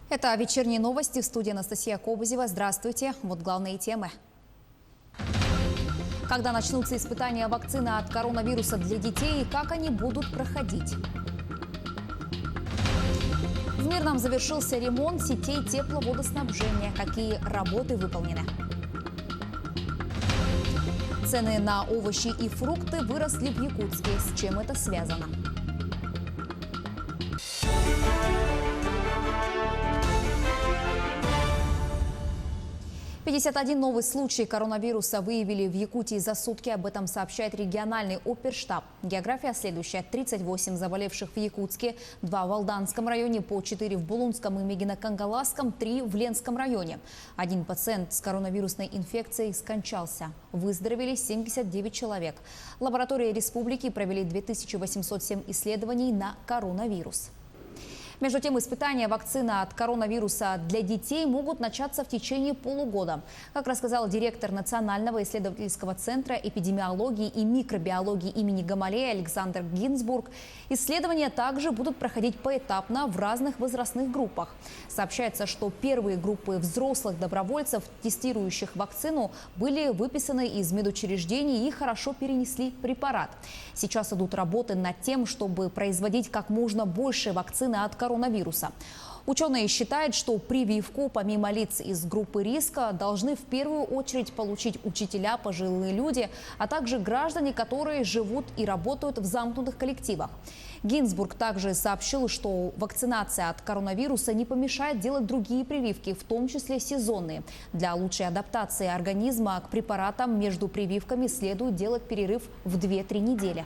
Это вечерние новости в студии Анастасия Кобызева. Здравствуйте. Вот главные темы. Когда начнутся испытания вакцины от коронавируса для детей и как они будут проходить? В Мирном завершился ремонт сетей тепловодоснабжения. Какие работы выполнены? Цены на овощи и фрукты выросли в Якутске. С чем это связано? «51 новый случай коронавируса выявили в Якутии за сутки. Об этом сообщает региональный оперштаб. География следующая. 38 заболевших в Якутске, 2 в Алданском районе, по 4 в Булунском и Мегино-Кангаласском, 3 в Ленском районе. Один пациент с коронавирусной инфекцией скончался. Выздоровели 79 человек. Лаборатории республики провели 2807 исследований на коронавирус. Между тем, испытания вакцины от коронавируса для детей могут начаться в течение полугода. Как рассказал директор Национального исследовательского центра эпидемиологии и микробиологии имени Гамалея Александр Гинзбург, исследования также будут проходить поэтапно в разных возрастных группах. Сообщается, что первые группы взрослых добровольцев, тестирующих вакцину, были выписаны из медучреждений и хорошо перенесли препарат. Сейчас идут работы над тем, чтобы производить как можно больше вакцины от коронавируса. Ученые считают, что прививку помимо лиц из группы риска должны в первую очередь получить учителя, пожилые люди, а также граждане, которые живут и работают в замкнутых коллективах. Гинзбург также сообщил, что вакцинация от коронавируса не помешает делать другие прививки, в том числе сезонные. Для лучшей адаптации организма к препаратам между прививками следует делать перерыв в 2-3 недели.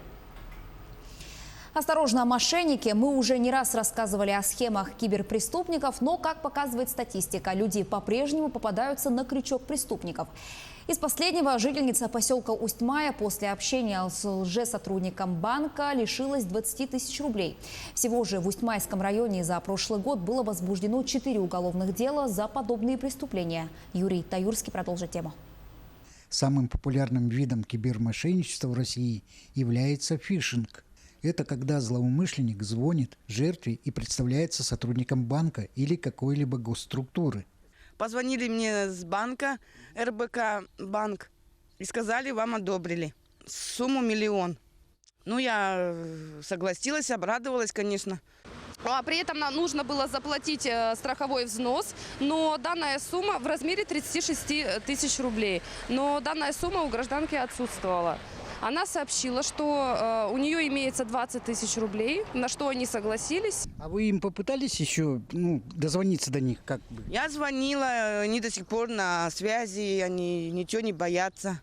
Осторожно, мошенники. Мы уже не раз рассказывали о схемах киберпреступников, но, как показывает статистика, люди по-прежнему попадаются на крючок преступников. Из последнего жительница поселка Усть-Мая после общения с лжесотрудником банка лишилась 20 тысяч рублей. Всего же в Усть-Майском районе за прошлый год было возбуждено 4 уголовных дела за подобные преступления. Юрий Таюрский продолжит тему. Самым популярным видом кибермошенничества в России является фишинг. Это когда злоумышленник звонит жертве и представляется сотрудником банка или какой-либо госструктуры. Позвонили мне с банка, РБК банк, и сказали, вам одобрили сумму 1 миллион. Ну, я согласилась, обрадовалась, конечно. А при этом нам нужно было заплатить страховой взнос, но данная сумма в размере 36 тысяч рублей. Но данная сумма у гражданки отсутствовала. Она сообщила, что у нее имеется 20 тысяч рублей, на что они согласились. А вы им попытались еще дозвониться до них? Как бы? Я звонила, они до сих пор на связи, они ничего не боятся.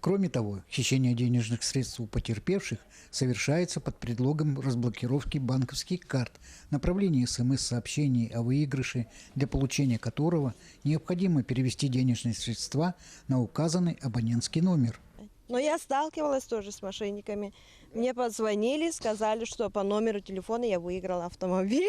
Кроме того, хищение денежных средств у потерпевших совершается под предлогом разблокировки банковских карт, направления СМС-сообщений о выигрыше, для получения которого необходимо перевести денежные средства на указанный абонентский номер. Но я сталкивалась тоже с мошенниками. Мне позвонили, сказали, что по номеру телефона я выиграла автомобиль.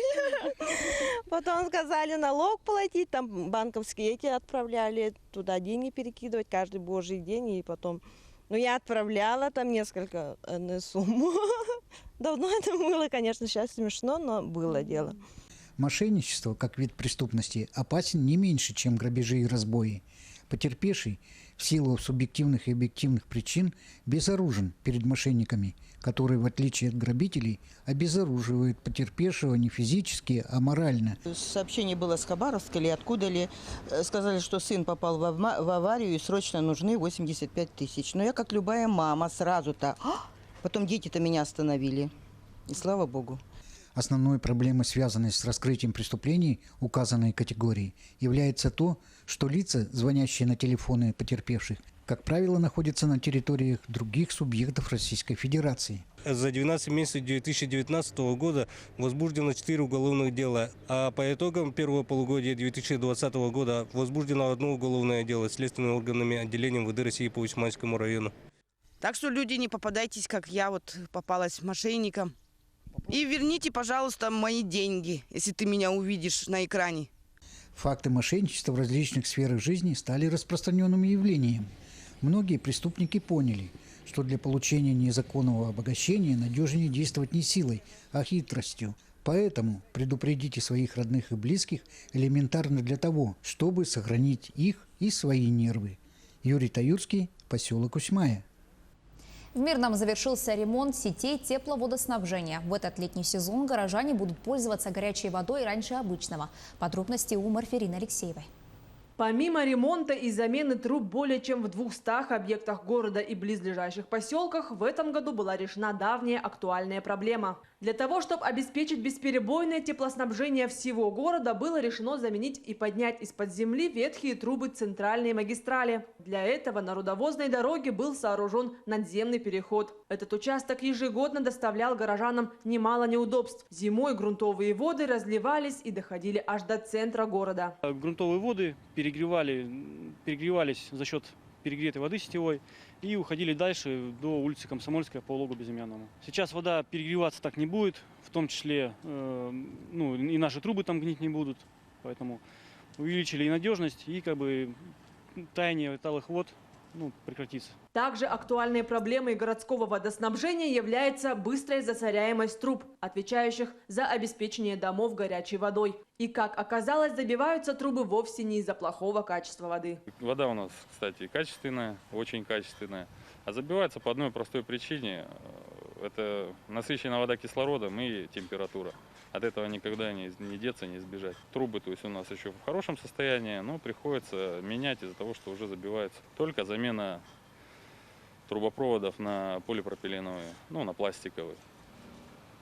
Потом сказали налог платить, там банковские эти отправляли, туда деньги перекидывать каждый божий день. И потом, я отправляла там несколько сумму. Давно это было, конечно, сейчас смешно, но было дело. Мошенничество, как вид преступности, опасен не меньше, чем грабежи и разбои. Потерпевший в силу субъективных и объективных причин безоружен перед мошенниками, которые, в отличие от грабителей, обезоруживают потерпевшего не физически, а морально. Сообщение было с Хабаровска или откуда ли. Сказали, что сын попал в аварию и срочно нужны 85 тысяч. Но я, как любая мама, сразу-то... Потом дети-то меня остановили. И слава богу. Основной проблемой, связанной с раскрытием преступлений указанной категории, является то, что лица, звонящие на телефоны потерпевших, как правило, находятся на территориях других субъектов Российской Федерации. За 12 месяцев 2019 года возбуждено 4 уголовных дела, а по итогам первого полугодия 2020 года возбуждено 1 уголовное дело следственными органами отделением ВД России по Усть-Майскому району. Так что, люди, не попадайтесь, как я попалась мошенникам. И верните, пожалуйста, мои деньги, если ты меня увидишь на экране. Факты мошенничества в различных сферах жизни стали распространенным явлением. Многие преступники поняли, что для получения незаконного обогащения надежнее действовать не силой, а хитростью. Поэтому предупредите своих родных и близких элементарно для того, чтобы сохранить их и свои нервы. Юрий Таюрский, поселок Усьмая. В Мирном завершился ремонт сетей тепловодоснабжения. В этот летний сезон горожане будут пользоваться горячей водой раньше обычного. Подробности у Марферины Алексеевой. Помимо ремонта и замены труб более чем в 200 объектах города и близлежащих поселках, в этом году была решена давняя актуальная проблема. Для того, чтобы обеспечить бесперебойное теплоснабжение всего города, было решено заменить и поднять из-под земли ветхие трубы центральной магистрали. Для этого на рудовозной дороге был сооружен надземный переход. Этот участок ежегодно доставлял горожанам немало неудобств. Зимой грунтовые воды разливались и доходили аж до центра города. Грунтовые воды перегревались за счет перегретой воды сетевой и уходили дальше до улицы Комсомольская по Логу Безымянному. Сейчас вода перегреваться так не будет, в том числе и наши трубы там гнить не будут, поэтому увеличили и надежность, и таяние талых вод прекратится. Также актуальной проблемой городского водоснабжения является быстрая засоряемость труб, отвечающих за обеспечение домов горячей водой. И, как оказалось, забиваются трубы вовсе не из-за плохого качества воды. Вода у нас, кстати, качественная, очень качественная. А забивается по одной простой причине. Это насыщенная вода кислородом и температура. От этого никогда не деться, не избежать. Трубы, то есть у нас еще в хорошем состоянии, но приходится менять из-за того, что уже забивается. Только замена трубопроводов на полипропиленовые, на пластиковые.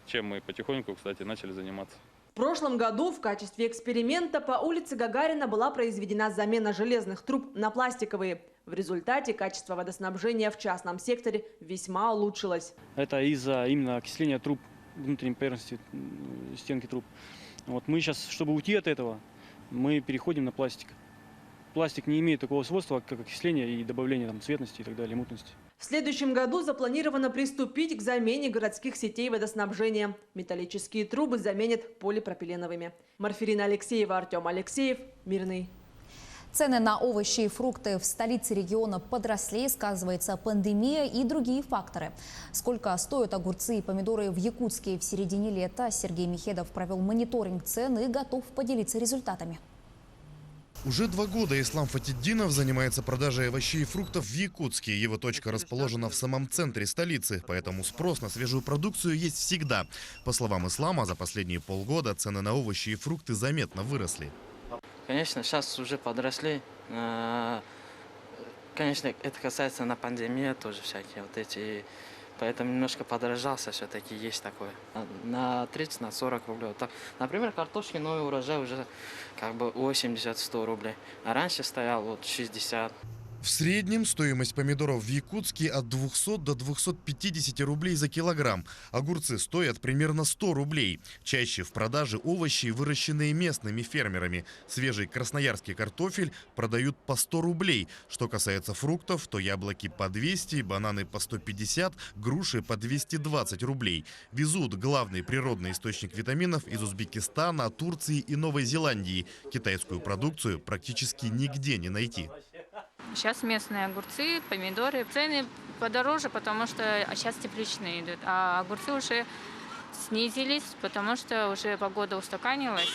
Чем мы потихоньку, кстати, начали заниматься. В прошлом году в качестве эксперимента по улице Гагарина была произведена замена железных труб на пластиковые. В результате качество водоснабжения в частном секторе весьма улучшилось. Это из-за именно окисления труб, внутренней поверхности стенки труб. Мы сейчас, чтобы уйти от этого, мы переходим на пластик. Пластик не имеет такого свойства, как окисление и добавление цветности и так далее, мутности. В следующем году запланировано приступить к замене городских сетей водоснабжения. Металлические трубы заменят полипропиленовыми. Марферина Алексеева, Артем Алексеев, Мирный. Цены на овощи и фрукты в столице региона подросли, сказывается пандемия и другие факторы. Сколько стоят огурцы и помидоры в Якутске в середине лета, Сергей Михедов провел мониторинг цен и готов поделиться результатами. Уже 2 года Ислам Фатиддинов занимается продажей овощей и фруктов в Якутске. Его точка расположена в самом центре столицы, поэтому спрос на свежую продукцию есть всегда. По словам Ислама, за последние полгода цены на овощи и фрукты заметно выросли. Конечно, сейчас уже подросли. Конечно, это касается на пандемию тоже всякие эти. Поэтому немножко подорожался, все-таки есть такое. На 30, на 40 рублей. Так, например, картошки новый урожай уже 80-100 рублей. А раньше стоял 60. В среднем стоимость помидоров в Якутске от 200 до 250 рублей за килограмм. Огурцы стоят примерно 100 рублей. Чаще в продаже овощи, выращенные местными фермерами. Свежий красноярский картофель продают по 100 рублей. Что касается фруктов, то яблоки по 200, бананы по 150, груши по 220 рублей. Везут главный природный источник витаминов из Узбекистана, Турции и Новой Зеландии. Китайскую продукцию практически нигде не найти. Сейчас местные огурцы, помидоры. Цены подороже, потому что сейчас тепличные идут. А огурцы уже снизились, потому что уже погода устаканилась,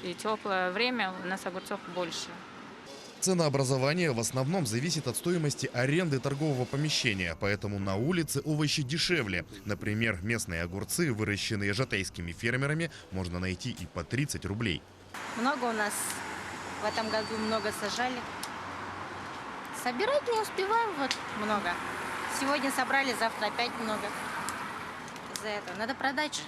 и теплое время у нас огурцов больше. Ценообразование в основном зависит от стоимости аренды торгового помещения, поэтому на улице овощи дешевле. Например, местные огурцы, выращенные жатайскими фермерами, можно найти и по 30 рублей. Много у нас в этом году сажали. Собирать не успеваем, много. Сегодня собрали, завтра опять много. Из-за этого надо продать.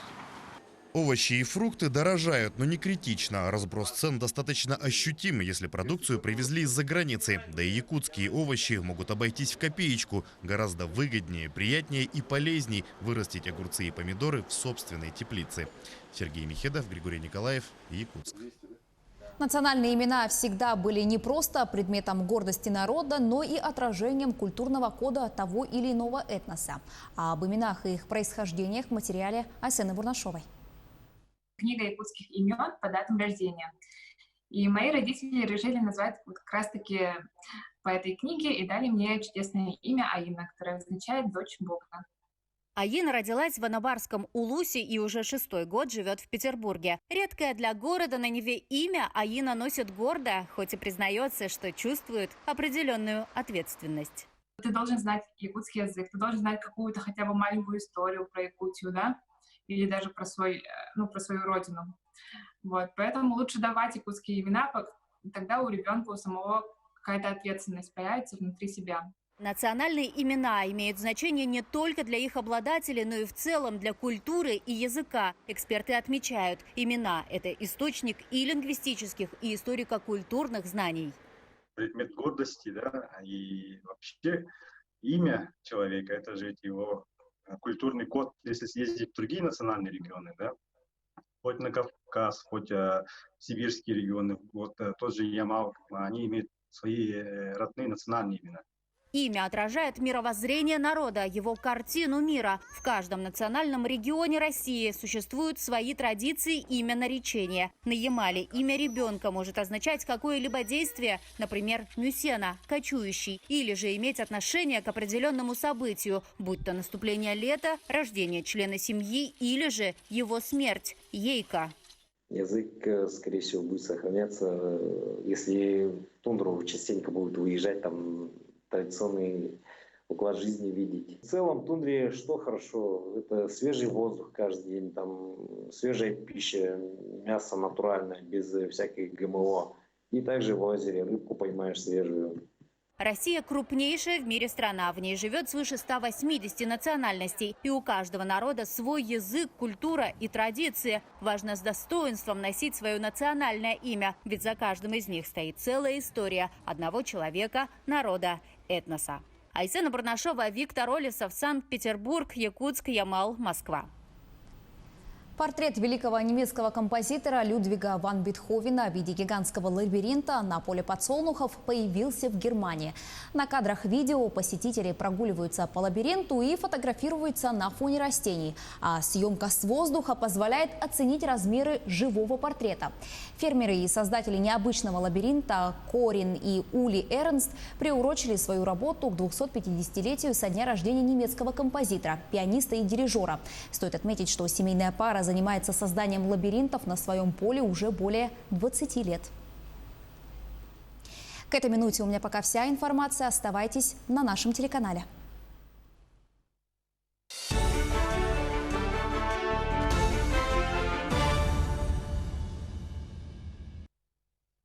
Овощи и фрукты дорожают, но не критично. Разброс цен достаточно ощутимый, если продукцию привезли из-за границы. Да и якутские овощи могут обойтись в копеечку. Гораздо выгоднее, приятнее и полезней вырастить огурцы и помидоры в собственной теплице. Сергей Михедов, Григорий Николаев, Якутск. Национальные имена всегда были не просто предметом гордости народа, но и отражением культурного кода того или иного этноса. А об именах и их происхождениях в материале Айсены Бурнашовой. Книга якутских имен по датам рождения. И мои родители решили назвать как раз-таки по этой книге и дали мне чудесное имя Аина, которое означает «дочь Бога». Аина родилась в Анабарском Улусе и уже 6-й год живет в Петербурге. Редкое для города на Неве имя Аина носит гордо, хоть и признается, что чувствует определенную ответственность. Ты должен знать якутский язык, ты должен знать какую-то хотя бы маленькую историю про Якутию, да, или даже про свою родину. Вот, поэтому лучше давать якутские имена, тогда у ребенка у самого какая-то ответственность появится внутри себя. Национальные имена имеют значение не только для их обладателей, но и в целом для культуры и языка. Эксперты отмечают, имена – это источник и лингвистических, и историко-культурных знаний. Предмет гордости, да, и вообще имя человека – это же его культурный код. Если съездить в другие национальные регионы, да, хоть на Кавказ, хоть сибирские регионы, вот тот же Ямал, они имеют свои родные национальные имена. Имя отражает мировоззрение народа, его картину мира. В каждом национальном регионе России существуют свои традиции имя наречения. На Ямале имя ребенка может означать какое-либо действие, например, мюсена, кочующий, или же иметь отношение к определенному событию, будь то наступление лета, рождение члена семьи или же его смерть, ейка. Язык, скорее всего, будет сохраняться, если в тундру частенько будут уезжать, там традиционный уклад жизни видеть. В целом в тундре что хорошо? Это свежий воздух каждый день, там свежая пища, мясо натуральное, без всяких ГМО. И также в озере рыбку поймаешь свежую. Россия – крупнейшая в мире страна. В ней живет свыше 180 национальностей. И у каждого народа свой язык, культура и традиции. Важно с достоинством носить свое национальное имя. Ведь за каждым из них стоит целая история одного человека, народа, этноса. Айсена Барнашова, Виктор Олесов, Санкт-Петербург, Якутск, Ямал, Москва. Портрет великого немецкого композитора Людвига ван Бетховена в виде гигантского лабиринта на поле подсолнухов появился в Германии. На кадрах видео посетители прогуливаются по лабиринту и фотографируются на фоне растений. А съемка с воздуха позволяет оценить размеры живого портрета. Фермеры и создатели необычного лабиринта Корин и Ули Эрнст приурочили свою работу к 250-летию со дня рождения немецкого композитора, пианиста и дирижера. Стоит отметить, что семейная пара занимается созданием лабиринтов на своем поле уже более 20 лет. К этой минуте у меня пока вся информация. Оставайтесь на нашем телеканале.